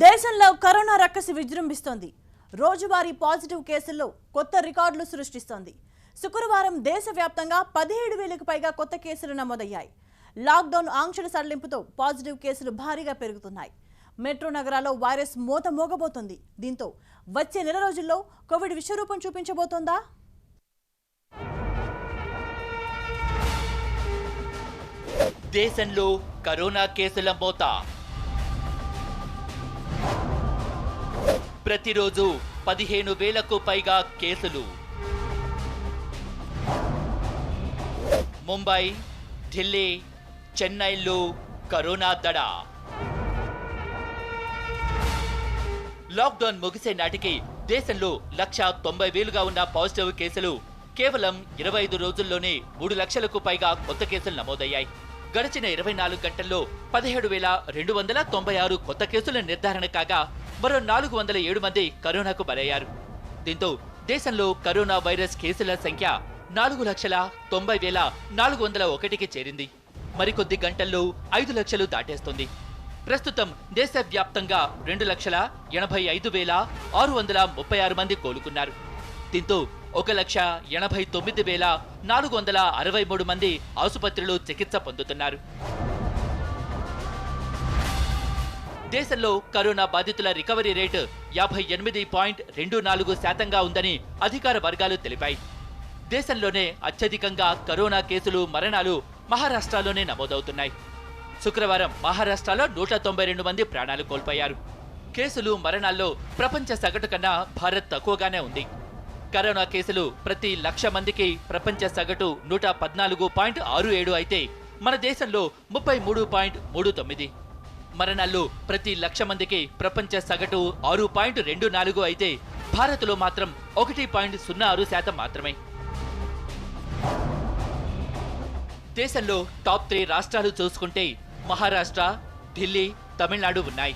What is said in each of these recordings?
దేశంలో కరోనా రక్కసి విజృంభిస్తోంది. రోజువారీ పాజిటివ్ కేసుల్లో కొత్త రికార్డులు సృష్టిస్తోంది. శుక్రవారం దేశవ్యాప్తంగా 17,000కు పైగా కొత్త కేసులు నమోదయ్యాయి. లాక్డౌన్ ఆంక్షల సడలింపుతో పాజిటివ్ కేసులు భారీగా పెరుగుతున్నాయి. మెట్రో నగరాల్లో వైరస్ మోత మోగబోతోంది. దీంతో వచ్చే నెల రోజుల్లో కోవిడ్ విశ్వరూపం చూపించబోతోందా? దేశంలో కరోనా కేసుల మోత ప్రతిరోజు 15,000కు పైగా కేసులు. ముంబై, ఢిల్లీ, చెన్నైలో కరోనా దడ. లాక్డౌన్ ముగిసే నాటికి దేశంలో 190,000గా ఉన్న పాజిటివ్ కేసులు కేవలం 25 రోజుల్లోనే 3 లక్షలకు పైగా కొత్త కేసులు నమోదయ్యాయి. గడిచిన 24 గంటల్లో 17,296 కొత్త కేసుల నిర్ధారణ కాగా మరో 407 మంది కరోనాకు బలయ్యారు. దీంతో దేశంలో కరోనా వైరస్ కేసుల సంఖ్య 4,90,401కి చేరింది. మరికొద్ది గంటల్లో 5 లక్షలు దాటేస్తుంది. ప్రస్తుతం దేశవ్యాప్తంగా 2,85,636 మంది కోలుకున్నారు. దీంతో 1,89,463 మంది ఆసుపత్రిలో చికిత్స పొందుతున్నారు. దేశంలో కరోనా బాధితుల రికవరీ రేటు 58.24% ఉందని అధికార వర్గాలు తెలిపాయి. దేశంలోనే అత్యధికంగా కరోనా కేసులు, మరణాలు మహారాష్ట్రలోనే నమోదవుతున్నాయి. శుక్రవారం మహారాష్ట్రలో 192 మంది ప్రాణాలు కోల్పోయారు. కేసులు, మరణాల్లో ప్రపంచ సగటు కన్నా భారత్ తక్కువగానే ఉంది. కరోనా కేసులు ప్రతి 1,00,000 మందికి ప్రపంచ సగటు 114.67 అయితే మన దేశంలో 33.39. మరణాల్లో ప్రతి 1,00,000 మందికి ప్రపంచ సగటు 6.24 అయితే భారత్లో మాత్రం 1.06% మాత్రమే. దేశంలో టాప్ 3 రాష్ట్రాలు చూసుకుంటే మహారాష్ట్ర, ఢిల్లీ, తమిళనాడు ఉన్నాయి.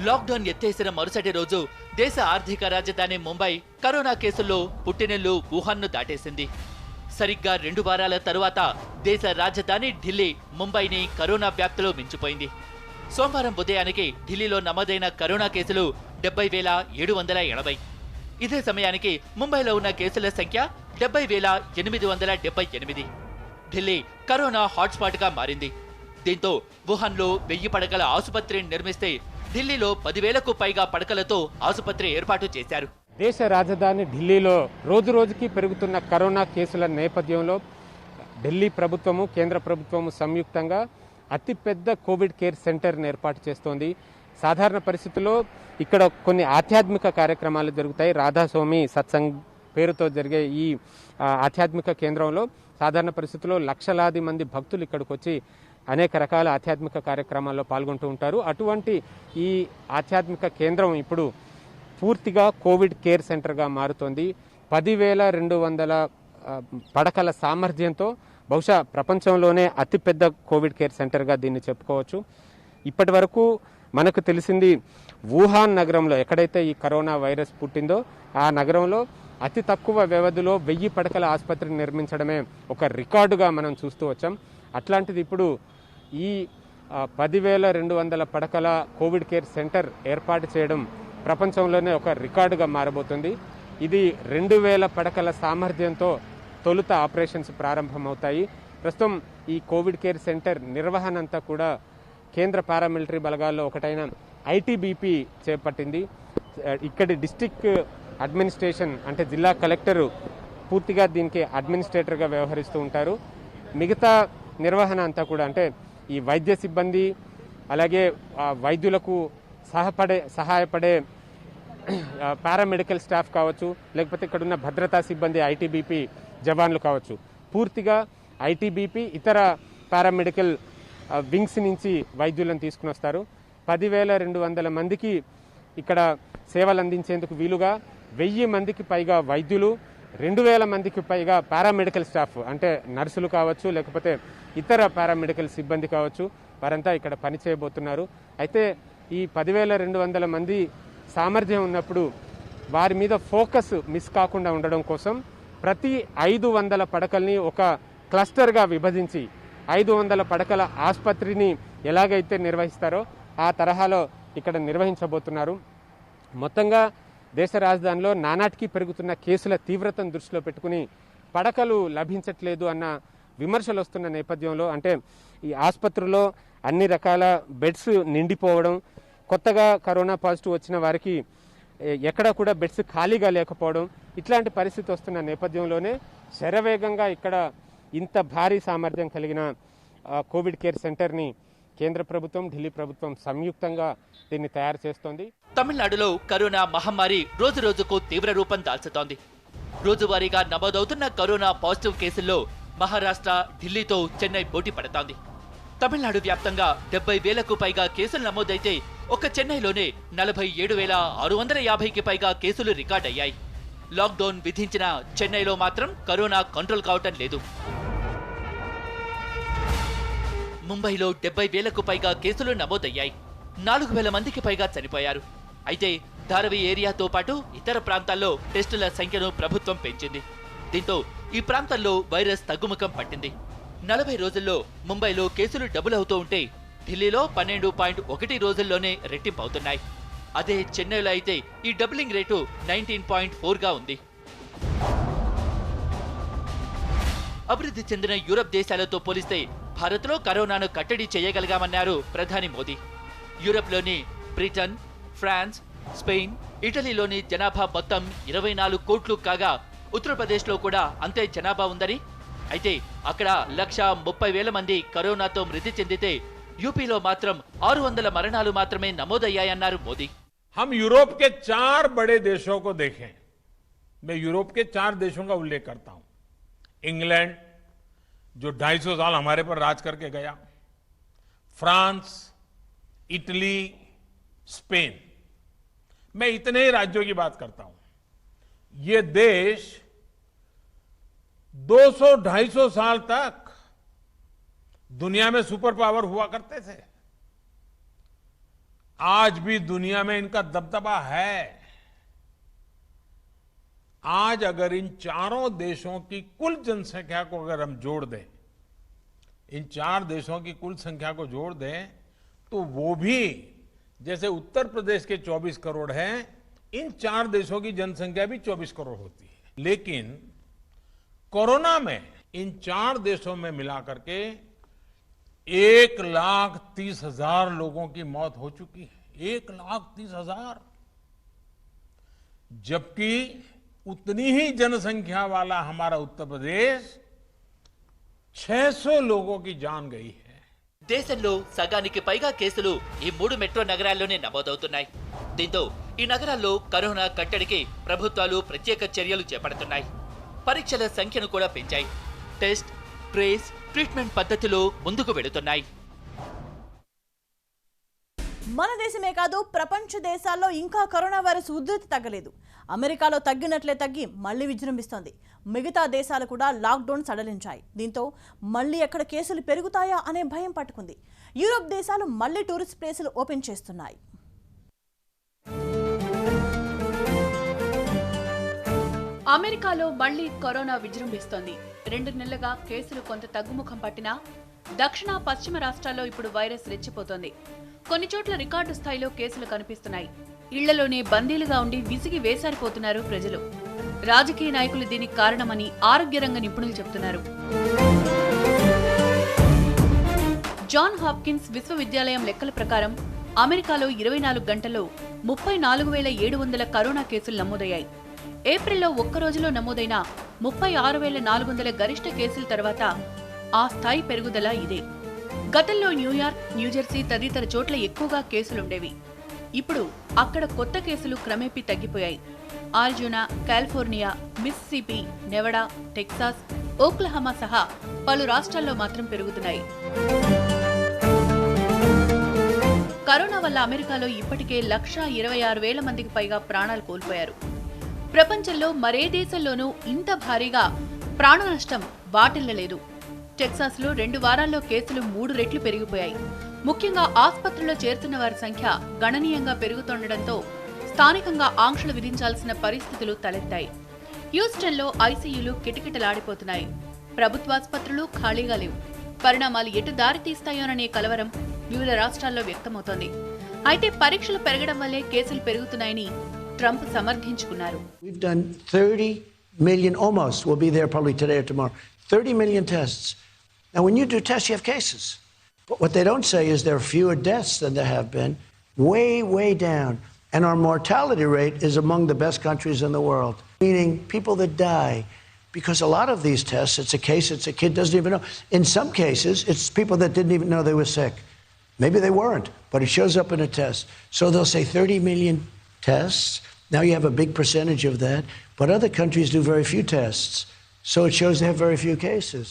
లాక్డౌన్ ఎత్తేసిన మరుసటి రోజు దేశ ఆర్థిక రాజధాని ముంబై కరోనా కేసుల్లో పుట్టినిల్లు వుహాన్ను దాటేసింది. సరిగ్గా 2 వారాల తరువాత దేశ రాజధాని ఢిల్లీ ముంబైని కరోనా వ్యాప్తిలో మించిపోయింది. సోమవారం ఉదయానికి ఢిల్లీలో నమోదైన కరోనా కేసులు 70,780. ఇదే సమయానికి ముంబైలో ఉన్న కేసుల సంఖ్య 70,878. ఢిల్లీ కరోనా హాట్స్పాట్ గా మారింది. దీంతో వుహాన్లో 1000 పడకల ఆసుపత్రిని నిర్మిస్తే ఢిల్లీలో 10,000కు పైగా పడకలతో ఆసుపత్రి ఏర్పాటు చేశారు. దేశ రాజధాని ఢిల్లీలో రోజు రోజుకి పెరుగుతున్న కరోనా కేసుల నేపథ్యంలో ఢిల్లీ ప్రభుత్వము, కేంద్ర ప్రభుత్వము సంయుక్తంగా అతిపెద్ద కోవిడ్ కేర్ సెంటర్ని ఏర్పాటు చేస్తోంది. సాధారణ పరిస్థితుల్లో ఇక్కడ కొన్ని ఆధ్యాత్మిక కార్యక్రమాలు జరుగుతాయి. రాధాస్వామి సత్సంగ్ పేరుతో జరిగే ఈ ఆధ్యాత్మిక కేంద్రంలో సాధారణ పరిస్థితుల్లో లక్షలాది మంది భక్తులు ఇక్కడికి వచ్చి అనేక రకాల ఆధ్యాత్మిక కార్యక్రమాల్లో పాల్గొంటూ ఉంటారు. అటువంటి ఈ ఆధ్యాత్మిక కేంద్రం ఇప్పుడు పూర్తిగా కోవిడ్ కేర్ సెంటర్గా మారుతోంది. 10,200 పడకల సామర్థ్యంతో బహుశా ప్రపంచంలోనే అతిపెద్ద కోవిడ్ కేర్ సెంటర్గా దీన్ని చెప్పుకోవచ్చు. ఇప్పటి వరకు మనకు తెలిసింది వుహాన్ నగరంలో ఎక్కడైతే ఈ కరోనా వైరస్ పుట్టిందో ఆ నగరంలో అతి తక్కువ వ్యవధిలో 1000 పడకల ఆసుపత్రిని నిర్మించడమే ఒక రికార్డుగా మనం చూస్తూ వచ్చాం. అట్లాంటిది ఇప్పుడు ఈ 10,200 పడకల కోవిడ్ కేర్ సెంటర్ ఏర్పాటు చేయడం ప్రపంచంలోనే ఒక రికార్డుగా మారబోతుంది. ఇది 2,000 పడకల సామర్థ్యంతో తొలుత ఆపరేషన్స్ ప్రారంభమవుతాయి. ప్రస్తుతం ఈ కోవిడ్ కేర్ సెంటర్ నిర్వహణ అంతా కూడా కేంద్ర పారామిలిటరీ బలగాల్లో ఒకటైన ఐటీబీపీ చేపట్టింది. ఇక్కడి డిస్ట్రిక్ట్ అడ్మినిస్ట్రేషన్ అంటే జిల్లా కలెక్టరు పూర్తిగా దీనికి అడ్మినిస్ట్రేటర్గా వ్యవహరిస్తూ ఉంటారు. మిగతా నిర్వహణ అంతా కూడా అంటే ఈ వైద్య సిబ్బంది, అలాగే వైద్యులకు సహాయపడే పారామెడికల్ స్టాఫ్ కావచ్చు, లేకపోతే ఇక్కడున్న భద్రతా సిబ్బంది ఐటీబీపీ జవాన్లు కావచ్చు, పూర్తిగా ఐటీబీపీ ఇతర పారామెడికల్ వింగ్స్ నుంచి వైద్యులను తీసుకుని వస్తారు. 10,200 మందికి ఇక్కడ సేవలు అందించేందుకు వీలుగా 1000 మందికి పైగా వైద్యులు, 2,000 మందికి పైగా పారామెడికల్ స్టాఫ్ అంటే నర్సులు కావచ్చు, లేకపోతే ఇతర పారామెడికల్ సిబ్బంది కావచ్చు, వారంతా ఇక్కడ పనిచేయబోతున్నారు. అయితే ఈ 10,200 మంది సామర్థ్యం ఉన్నప్పుడు వారి మీద ఫోకస్ మిస్ కాకుండా ఉండడం కోసం ప్రతి 500 పడకల్ని ఒక క్లస్టర్గా విభజించి 500 పడకల ఆసుపత్రిని ఎలాగైతే నిర్వహిస్తారో ఆ తరహాలో ఇక్కడ నిర్వహించబోతున్నారు. మొత్తంగా దేశ రాజధానిలో నానాటికి పెరుగుతున్న కేసుల తీవ్రతను దృష్టిలో పెట్టుకుని పడకలు లభించట్లేదు అన్న విమర్శలు వస్తున్న నేపథ్యంలో, అంటే ఈ ఆసుపత్రిలో అన్ని రకాల బెడ్స్ నిండిపోవడం, కొత్తగా కరోనా పాజిటివ్ వచ్చిన వారికి ఎక్కడ కూడా బెడ్స్ ఖాళీగా లేకపోవడం, ఇట్లాంటి పరిస్థితి వస్తున్న నేపథ్యంలోనే శరవేగంగా ఇక్కడ ఇంత భారీ సామర్థ్యం కలిగిన కోవిడ్ కేర్ సెంటర్ని కేంద్ర ప్రభుత్వం, ఢిల్లీ ప్రభుత్వం సంయుక్తంగా దీన్ని తయారు చేస్తోంది. తమిళనాడులో కరోనా మహమ్మారి రోజు రోజుకు తీవ్ర రూపం దాల్చుతోంది. రోజువారీగా నమోదవుతున్న కరోనా పాజిటివ్ కేసుల్లో మహారాష్ట్ర, ఢిల్లీతో చెన్నై పోటీ పడుతోంది. తమిళనాడు వ్యాప్తంగా 70,000కు పైగా కేసులు నమోదైతే ఒక్క చెన్నైలోనే 47,650కి పైగా కేసులు రికార్డయ్యాయి. లాక్డౌన్ విధించిన చెన్నైలో మాత్రం కరోనా కంట్రోల్ కావటం లేదు. ముంబైలో 70,000కు పైగా కేసులు నమోదయ్యాయి. 4,000 మందికి పైగా చనిపోయారు. అయితే ధారవి ఏరియాతో పాటు ఇతర ప్రాంతాల్లో టెస్టుల సంఖ్యను ప్రభుత్వం పెంచింది. దీంతో ఈ ప్రాంతాల్లో వైరస్ తగ్గుముఖం పట్టింది. 40 రోజుల్లో ముంబైలో కేసులు డబుల్ అవుతూ ఉంటే ఢిల్లీలో 12.1 రోజుల్లోనే రెట్టింపు అవుతున్నాయి. అదే చెన్నైలో అయితే ఈ డబులింగ్ రేటు 19.4గా ఉంది. అభివృద్ధి చెందిన యూరప్ దేశాలతో పోలిస్తే భారత్లో కరోనాను కట్టడి చేయగలిగామన్నారు ప్రధాని మోదీ. యూరప్లోని బ్రిటన్, ఫ్రాన్స్, స్పెయిన్, ఇటలీలోని జనాభా మొత్తం 24 కోట్లు కాగా ఉత్తరప్రదేశ్లో కూడా అంతే జనాభా ఉందని, అయితే అక్కడ 130,000 మంది కరోనాతో మృతి చెందితే యూపీలో మాత్రం 600 మరణాలు మాత్రమే నమోదయ్యాయన్నారు మోదీ. हम यूरोप के 4 बड़े देशों को देखें. मैं यूरोप के 4 देशों का उल्लेख करता हूं. इंग्लैंड, जो 250 साल हमारे पर राज करके गया, फ्रांस, इटली, स्पेन. मैं इतने ही राज्यों की बात करता हूं. ये देश 200-250 साल तक दुनिया में सुपर पावर हुआ करते थे. आज भी दुनिया में इनका दबदबा है. आज अगर इन चारों देशों की कुल जनसंख्या को अगर हम जोड़ दें, इन 4 देशों की कुल संख्या को जोड़ दें, तो वो भी जैसे उत्तर प्रदेश के 24 करोड़ हैं, इन 4 देशों की जनसंख्या भी 24 करोड़ होती है. लेकिन कोरोना में इन 4 देशों में मिलाकर के 1,30,000 लोगों की मौत हो चुकी है. 1,30,000. जबकि उतनी ही जनसंख्या वाला हमारा उत्तर प्रदेश 600 लोगों की जान गई है. దేశంలో సగానికి పైగా కేసులు ఈ 3 మెట్రో నగరాల్లోనే నమోదవుతున్నాయి. దీంతో ఈ నగరాల్లో కరోనా కట్టడికి ప్రభుత్వాలు ప్రత్యేక చర్యలు చేపడుతున్నాయి. పరీక్షల సంఖ్యను కూడా పెంచాయి. టెస్ట్, ట్రేస్, ట్రీట్మెంట్ పద్ధతిలో ముందుకు వెళుతున్నాయి. మన దేశమే కాదు, ప్రపంచ దేశాల్లో ఇంకా కరోనా వైరస్ ఉధృతి తగ్గలేదు. అమెరికాలో తగ్గినట్లే తగ్గి మళ్లీ విజృంభిస్తోంది. మిగతా దేశాలు కూడా లాక్డౌన్ సడలించాయి. దీంతో మళ్లీ ఎక్కడ కేసులు పెరుగుతాయా అనే భయం పట్టుకుంది. యూరోప్ దేశాలు మళ్లీ టూరిస్ట్ ప్లేసులు ఓపెన్ చేస్తున్నాయి. అమెరికాలో మళ్లీ కరోనా విజృంభిస్తోంది. 2 నెలలుగా కేసులు కొంత తగ్గుముఖం పట్టినా దక్షిణ, పశ్చిమ రాష్ట్రాల్లో ఇప్పుడు వైరస్ రెచ్చిపోతోంది. కొన్ని చోట్ల రికార్డు స్థాయిలో కేసులు కనిపిస్తున్నాయి. ఇళ్లలోనే బందీలుగా ఉండి విసిగి వేసారిపోతున్నారు ప్రజలు. రాజకీయ నాయకులు దీనికి కారణమని ఆరోగ్య రంగ నిపుణులు చెబుతున్నారు. జాన్ హాప్కిన్స్ విశ్వవిద్యాలయం లెక్కల ప్రకారం అమెరికాలో 24 గంటల్లో 34,700 కరోనా కేసులు నమోదయ్యాయి. ఏప్రిల్లో ఒక్క రోజులో నమోదైన 36,400 గరిష్ట కేసుల తర్వాత ఆ స్థాయి పెరుగుదల ఇదే. గతంలో న్యూయార్క్, న్యూజెర్సీ తదితర చోట్ల ఎక్కువగా కేసులుండేవి. ఇప్పుడు అక్కడ కొత్త కేసులు క్రమేపీ తగ్గిపోయాయి. Arizona, California, Mississippi, Nevada, Texas, Oklahoma సహా పలు రాష్ట్రాల్లో మాత్రం పెరుగుతున్నాయి. కరోనా వల్ల అమెరికాలో ఇప్పటికే 126,000 మందికి పైగా ప్రాణాలు కోల్పోయారు. ప్రపంచంలో మరే దేశంలోనూ ఇంత భారీగా ప్రాణ నష్టం వాటిల్లలేదు. టెక్సాస్లో 2 వారాల్లో కేసులు 3 రెట్లు పెరిగిపోయాయి. ముఖ్యంగా ఆసుపత్రిలో చేరుతున్న వారి సంఖ్య గణనీయంగా పెరుగుతుండటంతో స్థానికంగా ఆంక్షలు విధించాల్సిన పరిస్థితులు తలెత్తాయి. హ్యూస్టన్లో ఐసీయూలు కిటకిటలాడిపోతున్నాయి. ప్రభుత్వాసుపత్రులు ఖాళీగా లేవు. పరిణామాలు ఎటు దారి తీస్తాయోననే కలవరం వివిధ రాష్ట్రాల్లో వ్యక్తమవుతోంది. అయితే పరీక్షలు పెరగడం వల్లే కేసులు పెరుగుతున్నాయని Trump సమర్థించుకున్నారు. We've done 30 million, almost, we'll be there probably today or tomorrow, 30 million tests. Now, when you do tests, you have cases. But what they don't say is there are fewer deaths than there have been, way, way down. And our mortality rate is among the best countries in the world, meaning people that die. Because a lot of these tests, it's a case, it's a kid doesn't even know. In some cases, it's people that didn't even know they were sick. Maybe they weren't, but it shows up in a test. So they'll say 30 million tests. Now you have a big percentage of that, but other countries do very few tests. So it shows they have very few cases.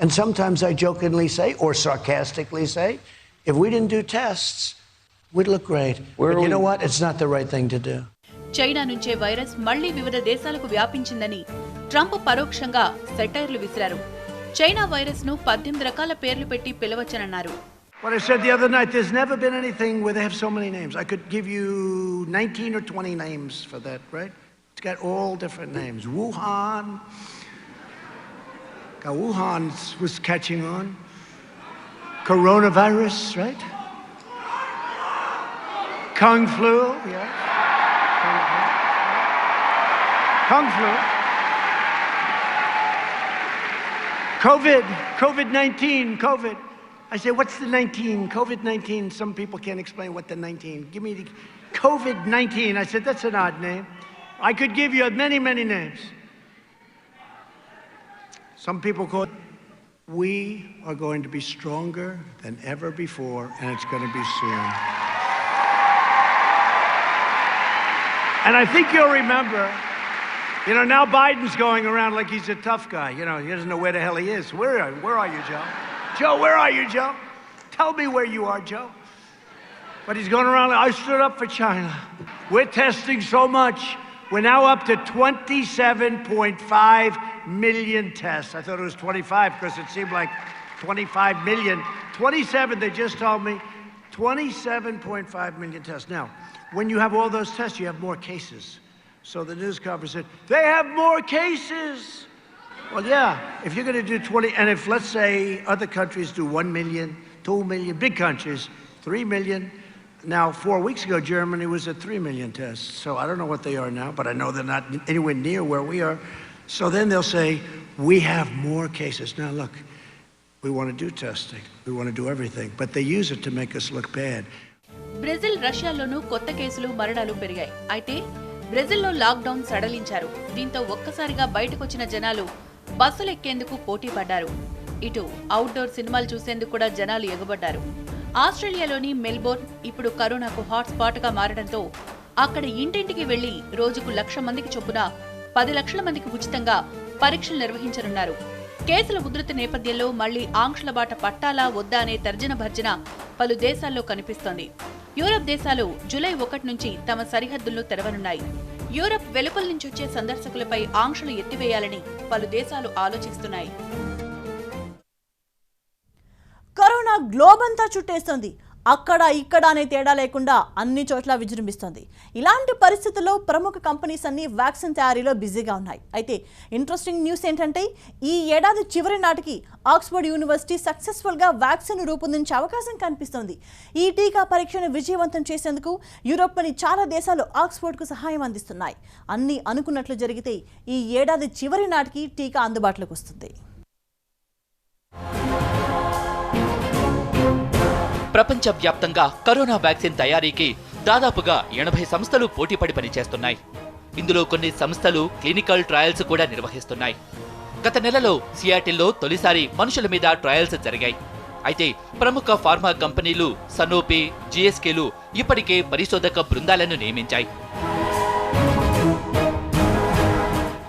And sometimes I jokingly say, or sarcastically say, if we didn't do tests, we'd look great. But you know what? It's not the right thing to do. China నుంచే virus మళ్లీ వివిధ దేశాలకు వ్యాపించిందని Trump పరోక్షంగా సెటైర్లు విసిరారు. China virus ను 18 రకాల పేర్లు పెట్టి పిలవచ్చనన్నారు. What I said the other night, there's never been anything where they have so many names. I could give you 19 or 20 names for that, right? It's got all different names. Wuhan. Wuhan was catching on. Coronavirus, right? Kung flu, yeah. Kung flu. COVID-19, COVID. I say, what's the 19? COVID-19. Some people can't explain what the 19. Give me the COVID-19. I said, that's an odd name. I could give you many, many names. Some people call it. We are going to be stronger than ever before, and it's going to be soon. And I think you'll remember, you know, now Biden's going around like he's a tough guy. You know, he doesn't know where the hell he is. Where are you, Joe? Joe, where are you, Joe? Tell me where you are, Joe. But he's going around, I stood up for China. We're testing so much. We're now up to 27.5 million tests. I thought it was 25 because it seemed like 25 million. 27, they just told me. 27.5 million tests. Now, when you have all those tests, you have more cases. So the news conference said, they have more cases. Well, yeah, if you're going to do 20, and if, let's say, other countries do 1 million, 2 million, big countries, 3 million. Now, 4 weeks ago, Germany was at 3 million tests. So I don't know what they are now, but I know they're not anywhere near where we are. So then they'll say, we have more cases. Now, look, we want to do testing. We want to do everything. But they use it to make us look bad. Brazil, రష్యాలోనూ కొత్త కేసులు, మరణాలు పెరిగాయి. అయితే బ్రెజిల్లో lockdown సడలించారు. దీంతో ఒక్కసారిగా బయటకొచ్చిన జనాలు బస్సులు ఎక్కేందుకు పోటీ పడ్డారు. ఇటు అవుట్డోర్ సినిమాలు చూసేందుకు కూడా జనాలు ఎగబడ్డారు. ఆస్ట్రేలియాలోని మెల్బోర్న్ ఇప్పుడు కరోనాకు హాట్ స్పాట్ గా మారడంతో అక్కడ ఇంటింటికి వెళ్లి రోజుకు 1,00,000 మందికి చొప్పున 10 లక్షల మందికి ఉచితంగా పరీక్షలు నిర్వహించనున్నారు. కేసుల ఉధృతి నేపథ్యంలో మళ్లీ ఆంక్షల బాట పట్టాలా వద్దా అనే తర్జన భర్జన పలు దేశాల్లో కనిపిస్తోంది. యూరప్ దేశాలు జూలై 1 నుంచి తమ సరిహద్దులను తెరవనున్నాయి. యూరప్ వెలుపల నుంచి వచ్చే సందర్శకులపై ఆంక్షలు ఎత్తివేయాలని పలు దేశాలు ఆలోచిస్తున్నాయి. కరోనా గ్లోబ్ అంతా చుట్టేస్తోంది. అక్కడ ఇక్కడ అనే తేడా లేకుండా అన్ని చోట్ల విజృంభిస్తోంది. ఇలాంటి పరిస్థితుల్లో ప్రముఖ కంపెనీస్ అన్ని వ్యాక్సిన్ తయారీలో బిజీగా ఉన్నాయి. అయితే ఇంట్రెస్టింగ్ న్యూస్ ఏంటంటే ఈ ఏడాది చివరి నాటికి ఆక్స్ఫర్డ్ యూనివర్సిటీ సక్సెస్ఫుల్గా వ్యాక్సిన్ రూపొందించే అవకాశం కనిపిస్తోంది. ఈ టీకా పరీక్షను విజయవంతం చేసేందుకు యూరోప్లోని చాలా దేశాలు ఆక్స్ఫర్డ్కు సహాయం అందిస్తున్నాయి. అన్నీ అనుకున్నట్లు జరిగితే ఈ ఏడాది చివరి నాటికి టీకా అందుబాటులోకి వస్తుంది. ప్రపంచవ్యాప్తంగా కరోనా వ్యాక్సిన్ తయారీకి దాదాపుగా 80 సంస్థలు పోటీపడి పనిచేస్తున్నాయి. ఇందులో కొన్ని సంస్థలు క్లినికల్ ట్రయల్స్ కూడా నిర్వహిస్తున్నాయి. గత నెలలో సియాటిల్లో తొలిసారి మనుషుల మీద ట్రయల్స్ జరిగాయి. అయితే ప్రముఖ ఫార్మా కంపెనీలు సనోఫి, జిఎస్కేలు ఇప్పటికే పరిశోధక బృందాలను నియమించాయి.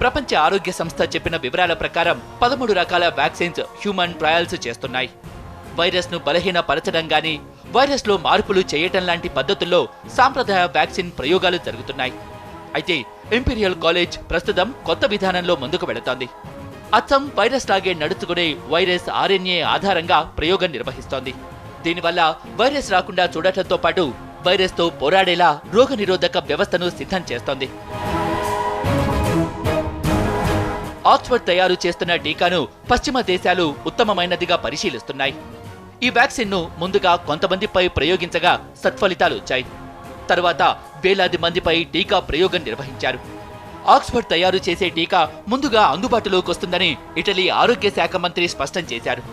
ప్రపంచ ఆరోగ్య సంస్థ చెప్పిన వివరాల ప్రకారం 13 రకాల వ్యాక్సిన్స్ హ్యూమన్ ట్రయల్స్ చేస్తున్నాయి. వైరస్ ను బలహీనపరచడం గాని, వైరస్ లో మార్పులు చేయటం లాంటి పద్ధతుల్లో సాంప్రదాయ వ్యాక్సిన్ ప్రయోగాలు జరుగుతున్నాయి. అయితే ఇంపీరియల్ కాలేజ్ ప్రస్తుతం కొత్త విధానంలో ముందుకు వెళుతోంది. అచ్చం వైరస్ లాగే నడుచుకునే వైరస్ ఆర్ఎన్ఏ ఆధారంగా ప్రయోగం నిర్వహిస్తోంది. దీనివల్ల వైరస్ రాకుండా చూడటంతో పాటు వైరస్ తో పోరాడేలా రోగనిరోధక వ్యవస్థను సిద్ధం చేస్తోంది. ఆక్స్ఫర్డ్ తయారు చేస్తున్న టీకాను పశ్చిమ దేశాలు ఉత్తమమైనదిగా పరిశీలిస్తున్నాయి. ఈ వ్యాక్సిన్ ను ముందుగా కొంతమందిపై ప్రయోగించగా సత్ఫలితాలు వచ్చాయి. తర్వాత వేలాది మందిపై టీకా ప్రయోగం నిర్వహించారు. ఆక్స్ఫర్డ్ తయారు చేసే టీకా ముందుగా అందుబాటులోకి వస్తుందని ఇటలీ ఆరోగ్య శాఖ మంత్రి స్పష్టం చేశారు.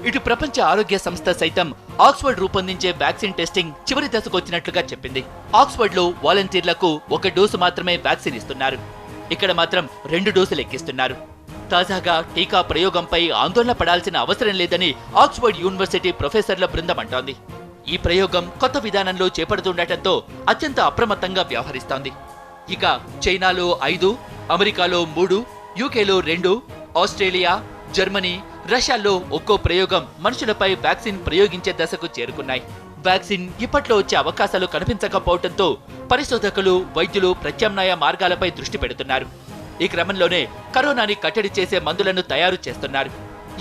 ఇటు ప్రపంచ ఆరోగ్య సంస్థ సైతం ఆక్స్ఫర్డ్ రూపొందించే వ్యాక్సిన్ టెస్టింగ్ చివరి దశకు వచ్చినట్లుగా చెప్పింది. ఆక్స్ఫర్డ్ లో వాలంటీర్లకు 1 డోసు మాత్రమే వ్యాక్సిన్ ఇస్తున్నారు. ఇక్కడ మాత్రం 2 డోసులు ఎక్కిస్తున్నారు. తాజాగా టీకా ప్రయోగంపై ఆందోళన పడాల్సిన అవసరం లేదని ఆక్స్ఫర్డ్ యూనివర్సిటీ ప్రొఫెసర్ల బృందం అంటోంది. ఈ ప్రయోగం కొత్త విధానంలో చేపడుతుండటంతో అత్యంత అప్రమత్తంగా వ్యవహరిస్తోంది. ఇక చైనాలో 5, అమెరికాలో 3, యూకేలో 2, ఆస్ట్రేలియా, జర్మనీ, రష్యాలో ఒక్కో ప్రయోగం మనుషులపై వ్యాక్సిన్ ప్రయోగించే దశకు చేరుకున్నాయి. వ్యాక్సిన్ ఇప్పట్లో వచ్చే అవకాశాలు కనిపించకపోవడంతో పరిశోధకులు, వైద్యులు ప్రత్యామ్నాయ మార్గాలపై దృష్టి పెడుతున్నారు. ఈ క్రమంలోనే కరోనాని కట్టడి చేసే మందులను తయారు చేస్తున్నారు.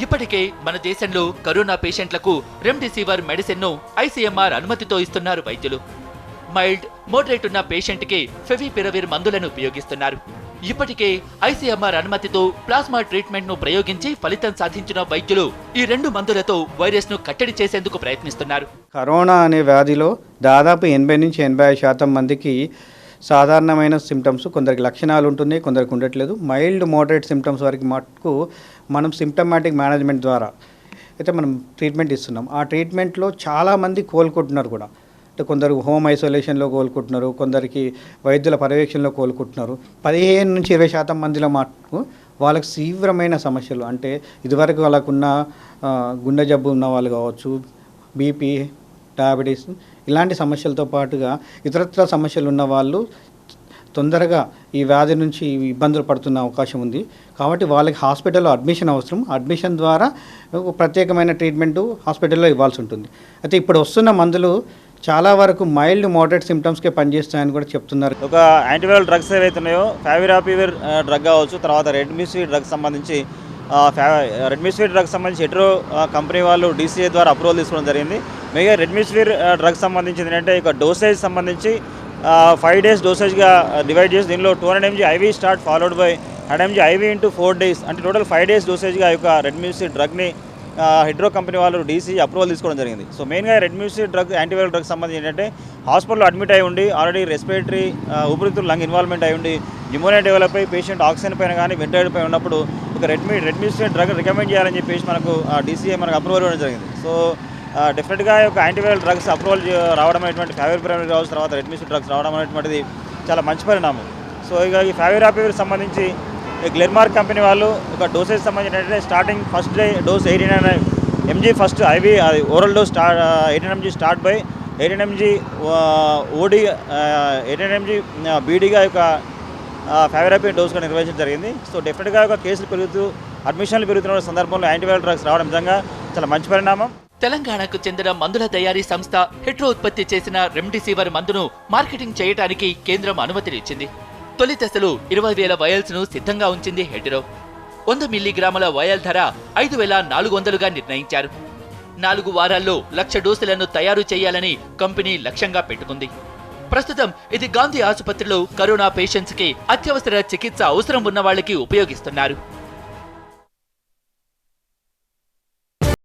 ఇప్పటికే మన దేశంలో కరోనా పేషెంట్లకు రెమ్డెసివిర్ మెడిసిన్ ను ICMR అనుమతితో ఇస్తున్నారు వైద్యులు. మైల్డ్, మోడరేట్ ఉన్న పేషెంట్ కి ఫెవిపిరవిర్ మందులను ఉపయోగిస్తున్నారు. ఇప్పటికే ICMR అనుమతితో ప్లాస్మా ట్రీట్మెంట్ ను ప్రయోగించి ఫలితం సాధించిన వైద్యులు ఈ 2 మందులతో వైరస్ ను కట్టడి చేసేందుకు ప్రయత్నిస్తున్నారు. కరోనా అనే వ్యాధిలో దాదాపు 80 నుంచి 85% మందికి సాధారణమైన సిమ్టమ్స్, కొందరికి లక్షణాలు ఉంటున్నాయి, కొందరికి ఉండట్లేదు. మైల్డ్ మోడరేట్ సిమ్టమ్స్ వరకు మటుకు మనం సిమ్టమాటిక్ మేనేజ్మెంట్ ద్వారా అయితే మనం ట్రీట్మెంట్ ఇస్తున్నాం. ఆ ట్రీట్మెంట్లో చాలామంది కోలుకుంటున్నారు కూడా. అంటే కొందరు హోమ్ ఐసోలేషన్లో కోలుకుంటున్నారు, కొందరికి వైద్యుల పర్యవేక్షణలో కోలుకుంటున్నారు. 15 నుంచి 20% మందిలో మటుకు వాళ్ళకి తీవ్రమైన సమస్యలు, అంటే ఇదివరకు వాళ్ళకున్న గుండె జబ్బు ఉన్న వాళ్ళు కావచ్చు, బీపీ, డయాబెటీస్ ఇలాంటి సమస్యలతో పాటుగా ఇతరత్ర సమస్యలు ఉన్న వాళ్ళు తొందరగా ఈ వ్యాధి నుంచి ఇబ్బందులు పడుతున్న అవకాశం ఉంది. కాబట్టి వాళ్ళకి హాస్పిటల్లో అడ్మిషన్ అవసరం. అడ్మిషన్ ద్వారా ప్రత్యేకమైన ట్రీట్మెంట్ హాస్పిటల్లో ఇవ్వాల్సి ఉంటుంది. అయితే ఇప్పుడు వస్తున్న మందులు చాలా వరకు మైల్డ్ మోడరేట్ సిమ్టమ్స్కే పనిచేస్తాయని కూడా చెప్తున్నారు. ఒక యాంటీవైరల్ డ్రగ్స్ ఏవైతే ఉన్నాయో, ఫావిరాపివిర్ డ్రగ్ కావచ్చు, తర్వాత రెడ్మిసివిర్ డ్రగ్ సంబంధించి రెడ్మిసివిర్ డ్రగ్ సంబంధించి హెట్రో కంపెనీ వాళ్ళు DCA ద్వారా అప్రూవల్ తీసుకోవడం జరిగింది. మెయిన్గా రెడ్మిసివిర్ డ్రగ్ సంబంధించింది ఏంటంటే ఇక డోసేజ్ సంబంధించి 5 days డోసేజ్గా డివైడ్ చేసి దీనిలో 200 mg IV start followed by 100 mg IV into 4 days, అంటే టోటల్ 5 days డోసేజ్గా ఈ యొక్క రెడ్మిసివిర్ డ్రగ్ని హెడ్రో కంపెనీ వాళ్ళు DCA అప్రూవల్ తీసుకోవడం జరిగింది. సో మెయిన్గా రెడ్మిసివిర్ డ్రగ్ యాంటీవైరల్ డ్రగ్ సంబంధించి ఏంటంటే హాస్పిటల్లో అడ్మిట్ అయి ఉండి ఆల్రెడీ రెస్పిరేటరీ ఊపిరితిత్తులు లంగ్ ఇన్వాల్వ్మెంట్ అయి ఉండి న్యూమోనియా డెవలప్ అయి పేషెంట్ ఆక్సిజన్ పైన కానీ వెంటిలేటర్ పై ఉన్నప్పుడు ఒక రెడ్మిసివిర్ డ్రగ్ రికమెండ్ చేయాలని చెప్పేసి మనకు DCA మనకు అప్రూవల్ ఇవ్వడం జరిగింది. సో డెఫినెట్గా ఒక యాంటీవైరల్ డ్రగ్స్ అప్రూవల్ రావడం అనేటువంటి ఫావిరాపివిర్ కావచ్చు, తర్వాత రెడ్మిసివిర్ డ్రగ్స్ రావడం అనేటువంటిది చాలా మంచి పరిణామం. సో ఇక ఈ ఫావిరాపివిర్ సంబంధించి గ్లెన్మార్క్ కంపెనీ వాళ్ళు ఒక డోసేజ్ సంబంధించి ఏంటంటే starting first day dose 18 mg first IV అది oral dose 18 mg start by 18 mg OD 18 mg BDగా యొక్క ఫావిరాపివిర్ డోస్గా నిర్వహించడం జరిగింది. సో డెఫినెట్గా ఒక కేసులు పెరుగుతూ అడ్మిషన్లు పెరుగుతున్న సందర్భంలో యాంటీవైరల్ డ్రగ్స్ రావడం నిజంగా చాలా మంచి పరిణామం. తెలంగాణకు చెందిన మందుల తయారీ సంస్థ హెట్రో ఉత్పత్తి చేసిన రెమ్డెసివిర్ మందును మార్కెటింగ్ చేయడానికి కేంద్రం అనుమతినిచ్చింది. తొలి దశలో 20,000 వయల్స్ ను సిద్ధంగా ఉంచింది హెట్రో. 100 మిల్లీగ్రాముల వయల్ ధర 5,400గా నిర్ణయించారు. 4 వారాల్లో 1,00,000 డోసులను తయారు చేయాలని కంపెనీ లక్ష్యంగా పెట్టుకుంది. ప్రస్తుతం ఇది గాంధీ ఆసుపత్రిలో కరోనా పేషెంట్స్ కి అత్యవసర చికిత్స అవసరం ఉన్న వాళ్ళకి ఉపయోగిస్తున్నారు.